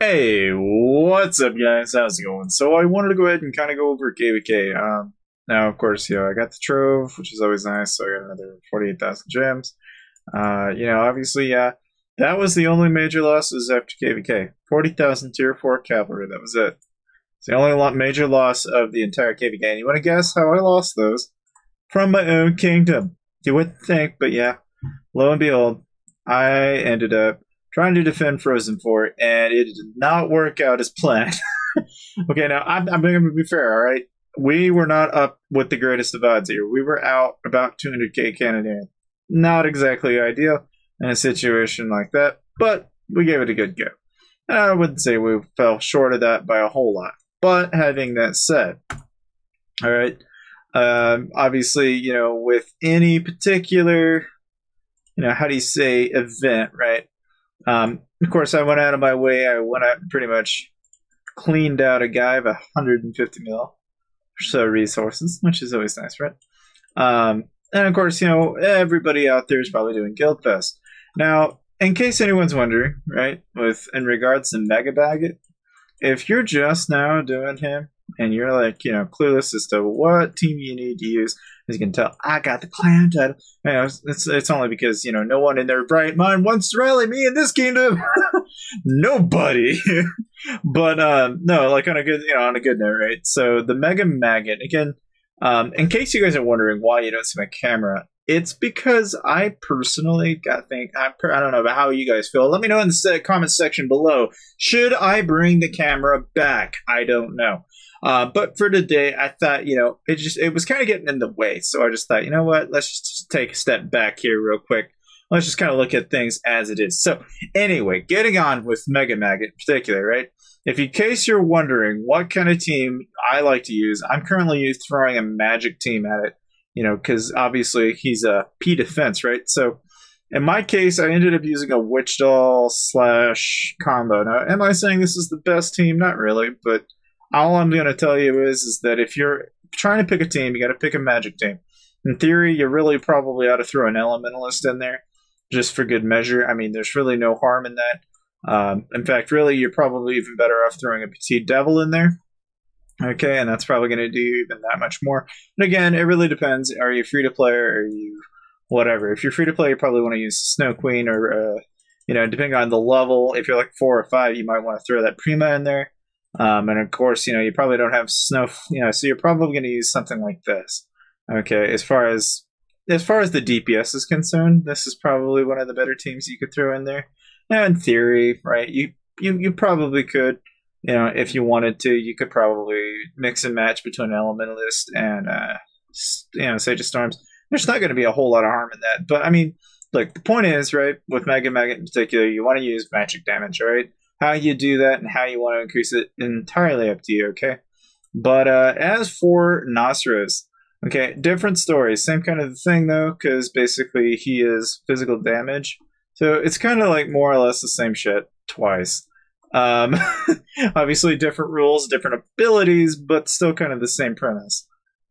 Hey, what's up, guys? How's it going? So I wanted to go ahead and kind of go over KVK. Now, of course, I got the Trove, which is always nice. So I got another 48,000 gems. Obviously, that was the only major losses after KVK. 40,000 tier 4 cavalry, that was it. It's the only major loss of the entire KVK. And you want to guess how I lost those? From my own kingdom. You wouldn't think, but yeah, lo and behold, I ended up trying to defend Frozen Fort, and it did not work out as planned. Okay, now I'm going to be fair, all right? We were not up with the greatest of odds here. We were out about 200k Canadian. Not exactly ideal in a situation like that, but we gave it a good go. And I wouldn't say we fell short of that by a whole lot. But having that said, all right, obviously, with any particular, how do you say, event, right? Of course, I went out of my way. I went out and pretty much cleaned out a guy of 150 mil or so resources, which is always nice, right? And of course, everybody out there is probably doing Guild Fest. Now, in case anyone's wondering, right, in regards to Mega Baggett, if you're just now doing him and you're like, clueless as to what team you need to use, as you can tell, I got the clan title. It's only because, no one in their bright mind wants to rally me in this kingdom. Nobody. But, no, like on a good note, right? So the Mega Maggot, again, in case you guys are wondering why you don't see my camera, it's because I personally I don't know about how you guys feel. Let me know in the comment section below. Should I bring the camera back? I don't know. But for today, I thought, it was kind of getting in the way. So I just thought, you know what? Let's just take a step back here real quick. Let's just kind of look at things as it is. So anyway, getting on with Mega Maggot in particular, right? If in case you're wondering what kind of team I like to use, I'm currently throwing a magic team at it, because obviously he's a P defense, right? So in my case, I ended up using a Witch Doll / combo. Now, am I saying this is the best team? Not really, but all I'm going to tell you is that if you're trying to pick a team, you got to pick a magic team. In theory, you really probably ought to throw an elementalist in there just for good measure. I mean, there's really no harm in that. In fact, really, you're probably even better off throwing a petite devil in there. Okay, and that's probably going to do even that much more. But again, it really depends. Are you free to play or are you whatever? If you're free to play, you probably want to use Snow Queen or, depending on the level. If you're like 4 or 5, you might want to throw that Prima in there. And of course, you probably don't have snow, so you're probably going to use something like this. Okay, as far as the DPS is concerned, this is probably one of the better teams you could throw in there. Now, in theory, right, you probably could, if you wanted to, you could probably mix and match between Elementalist and, Sage of Storms. There's not going to be a whole lot of harm in that. But, I mean, look, the point is, right, with Mega Maggot in particular, you want to use magic damage, right? How you do that and how you want to increase it, entirely up to you, okay? But as for Nosros, okay, different story. Same kind of thing, though, because basically he is physical damage. So it's kind of like more or less the same shit twice. Obviously different rules, different abilities, but still kind of the same premise.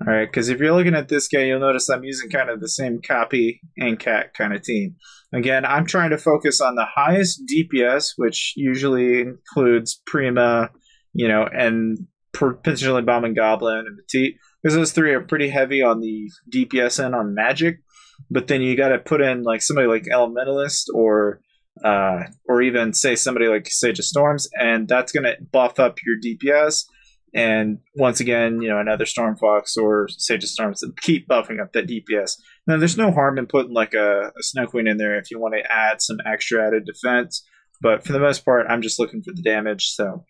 All right, because if you're looking at this guy, you'll notice I'm using kind of the same copy and cat kind of team. Again, I'm trying to focus on the highest DPS, which usually includes Prima, and potentially Bomb and Goblin and Petite, because those three are pretty heavy on the DPS end on magic. But then you got to put in like somebody like Elementalist or even say somebody like Sage of Storms, and that's going to buff up your DPS. And once again, another Stormfox or Sage of Storms to keep buffing up that DPS. Now, there's no harm in putting like a Snow Queen in there if you want to add some extra added defense. But for the most part, I'm just looking for the damage, so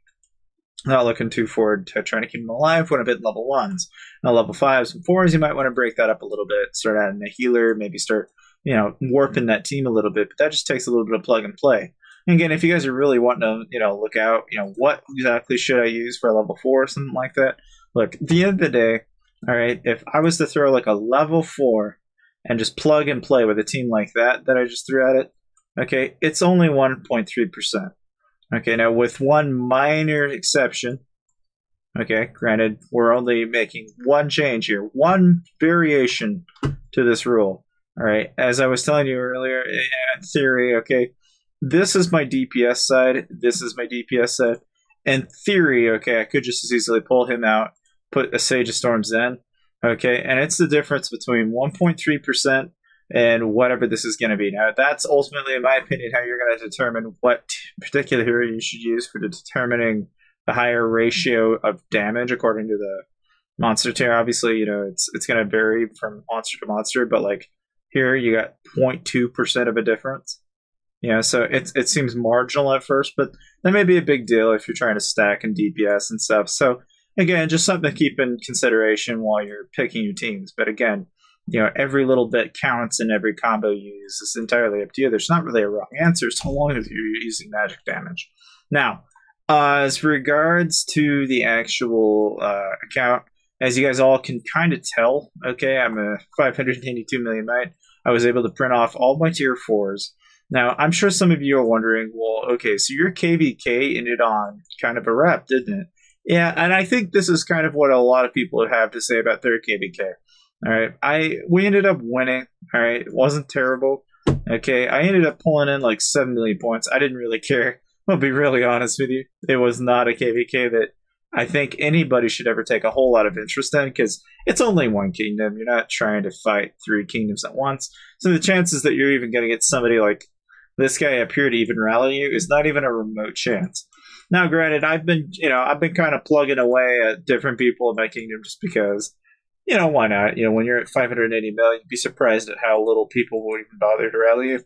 not looking too forward to trying to keep them alive when I'm hitting level 1s. Now, level 5s and 4s, you might want to break that up a little bit. Start adding a healer, maybe start, warping that team a little bit. But that just takes a little bit of plug and play. And again, if you guys are really wanting to, look out, what exactly should I use for a level 4 or something like that? Look, at the end of the day, all right, if I was to throw like a level 4 and just plug and play with a team like that I just threw at it, okay, it's only 1.3%. Okay, now with one minor exception, okay, granted, we're only making one change here, one variation to this rule. All right, as I was telling you earlier, in theory, okay, this is my DPS side. This is my DPS side. In theory, okay, I could just as easily pull him out, put a Sage of Storms in, okay, and it's the difference between 1.3% and whatever this is going to be. Now, that's ultimately, in my opinion, how you're going to determine what particular hero you should use for determining the higher ratio of damage according to the monster tier. Obviously, it's going to vary from monster to monster, but like here you got 0.2% of a difference. So it seems marginal at first, but that may be a big deal if you're trying to stack in DPS and stuff. So again, just something to keep in consideration while you're picking your teams. But again, every little bit counts in every combo you use. It's entirely up to you. There's not really a wrong answer so long as you're using magic damage. Now, as regards to the actual account, as you guys all can kind of tell, okay, I'm a 582 million knight. I was able to print off all my tier 4s. Now, I'm sure some of you are wondering, well, okay, so your KVK ended on kind of a rep, didn't it? Yeah, and I think this is kind of what a lot of people have to say about their KVK. All right, we ended up winning. All right, it wasn't terrible. Okay, I ended up pulling in like 7 million points. I didn't really care. I'll be really honest with you. It was not a KVK that I think anybody should ever take a whole lot of interest in, because it's only one kingdom. You're not trying to fight 3 kingdoms at once. So the chances that you're even going to get somebody like this guy up here to even rally you is not even a remote chance. Now, granted, I've been kind of plugging away at different people in my kingdom just because, why not? When you're at 580 million, you'd be surprised at how little people will even bother to rally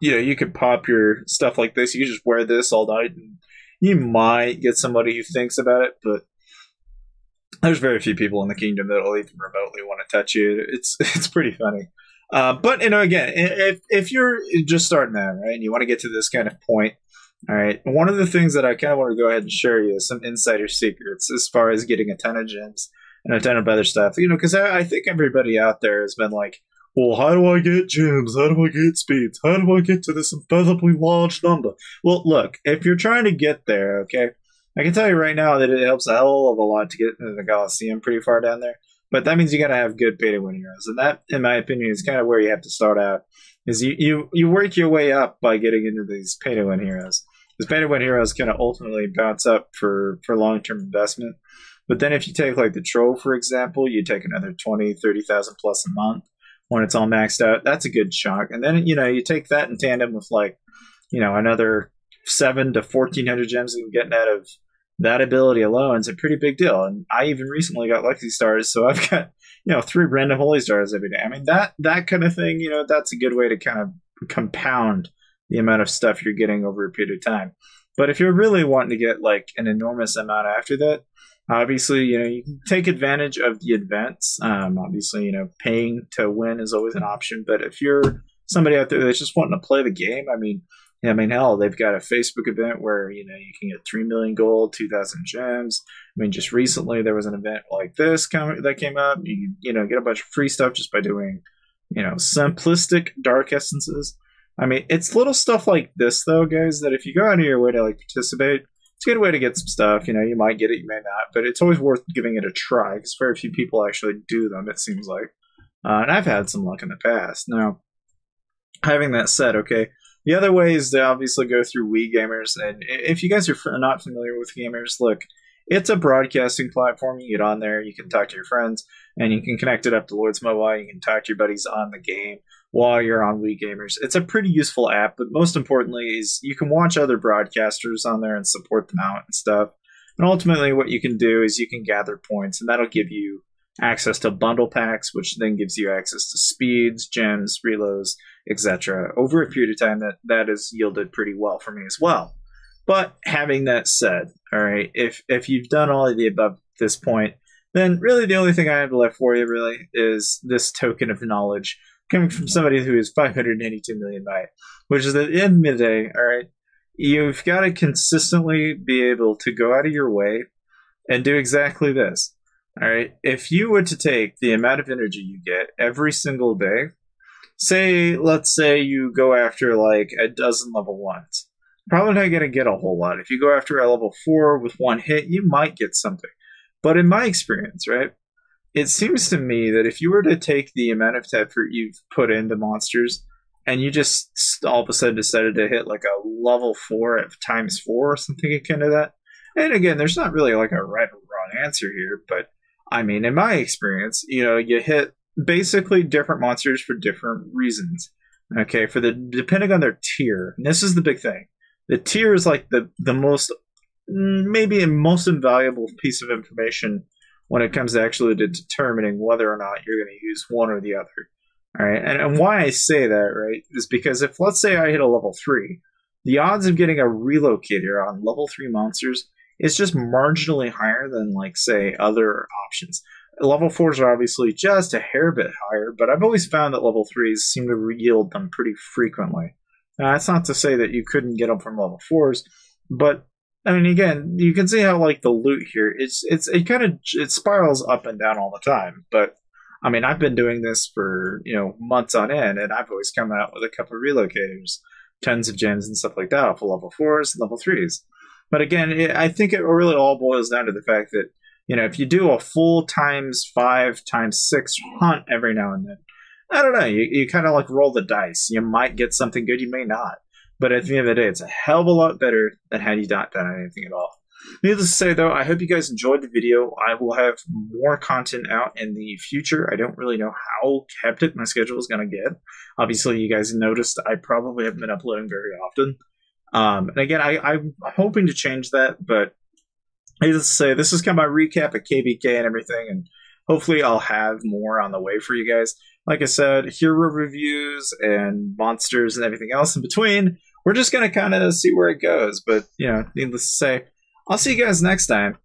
you. You could pop your stuff like this. You could just wear this all night, and you might get somebody who thinks about it, but there's very few people in the kingdom that will even remotely want to touch you. It's pretty funny. But again, if you're just starting out, right, and you want to get to this kind of point, all right, one of the things that I kind of want to go ahead and share you is some insider secrets as far as getting a ton of gems and a ton of other stuff. Because I think everybody out there has been like, well, how do I get gems? How do I get speeds? How do I get to this incredibly large number? Well, look, if you're trying to get there, okay, I can tell you right now that it helps a hell of a lot to get into the Coliseum pretty far down there. But that means you got to have good pay-to-win heroes. And that, in my opinion, is kind of where you have to start out. Is you work your way up by getting into these pay-to-win heroes. These pay-to-win heroes kind of ultimately bounce up for long-term investment. But then if you take like the Trove, for example, you take another 20, 30,000 plus a month when it's all maxed out. That's a good chunk. And then, you take that in tandem with like, another 7 to 1,400 gems that you're getting out of that ability alone is a pretty big deal. And I even recently got Lucky Stars, so I've got, 3 random Holy Stars every day. I mean, that kind of thing, that's a good way to kind of compound the amount of stuff you're getting over a period of time. But if you're really wanting to get like an enormous amount after that, obviously, you can take advantage of the events. Obviously, paying to win is always an option. But if you're somebody out there that's just wanting to play the game, I mean, hell, they've got a Facebook event where, you can get 3 million gold, 2,000 gems. I mean, just recently there was an event like this that came up. You get a bunch of free stuff just by doing, simplistic dark essences. I mean, it's little stuff like this, though, guys, that if you go out of your way to like participate, it's a good way to get some stuff. You might get it, you may not, but it's always worth giving it a try because very few people actually do them, it seems like. And I've had some luck in the past. Now, having that said, okay, the other way is to obviously go through Wii Gamers. And if you guys are not familiar with Gamers, look, it's a broadcasting platform. You get on there, you can talk to your friends, and you can connect it up to Lords Mobile. You can talk to your buddies on the game while you're on Wii Gamers. It's a pretty useful app, but most importantly is you can watch other broadcasters on there and support them out and stuff. And ultimately what you can do is you can gather points, and that'll give you access to bundle packs, which then gives you access to speeds, gems, reloads, etc. Over a period of time, that has yielded pretty well for me as well. But having that said, all right, if you've done all of the above at this point, then really the only thing I have left for you really is this token of knowledge coming from somebody who is 582 million by it, which is at the end of the day, all right, you've got to consistently be able to go out of your way and do exactly this. All right, if you were to take the amount of energy you get every single day, let's say you go after like a dozen level 1s, probably not going to get a whole lot. If you go after a level 4 with one hit, you might get something. But in my experience, right, it seems to me that if you were to take the amount of effort you've put into monsters and you just all of a sudden decided to hit like a level 4 at times 4 or something akin to that. And again, there's not really like a right or wrong answer here, but I mean, in my experience, you hit basically different monsters for different reasons. Okay, depending on their tier. And this is the big thing. The tier is like the most, maybe a most invaluable piece of information when it comes actually to determining whether or not you're going to use one or the other. All right, and why I say that, right, is because if, let's say, I hit a level 3, the odds of getting a relocator on level 3 monsters is just marginally higher than, like, say, other options. Level 4s are obviously just a hair bit higher, but I've always found that level 3s seem to yield them pretty frequently. Now, that's not to say that you couldn't get them from level 4s, but I mean, again, you can see how like the loot here, it spirals up and down all the time. But I mean, I've been doing this for months on end, and I've always come out with a couple of relocators, tons of gems and stuff like that for level 4s and level 3s. But again, I think it really all boils down to the fact that if you do a full times 5 times 6 hunt every now and then, I don't know, you kind of like roll the dice. You might get something good, you may not. But at the end of the day, it's a hell of a lot better than had you not done anything at all. Needless to say, though, I hope you guys enjoyed the video. I will have more content out in the future. I don't really know how hectic my schedule is going to get. Obviously, you guys noticed I probably haven't been uploading very often. And again, I'm hoping to change that, but needless to say, this is kind of my recap of KVK and everything, and hopefully I'll have more on the way for you guys. Like I said, hero reviews and monsters and everything else in between. We're just going to kind of see where it goes. But, needless to say, I'll see you guys next time.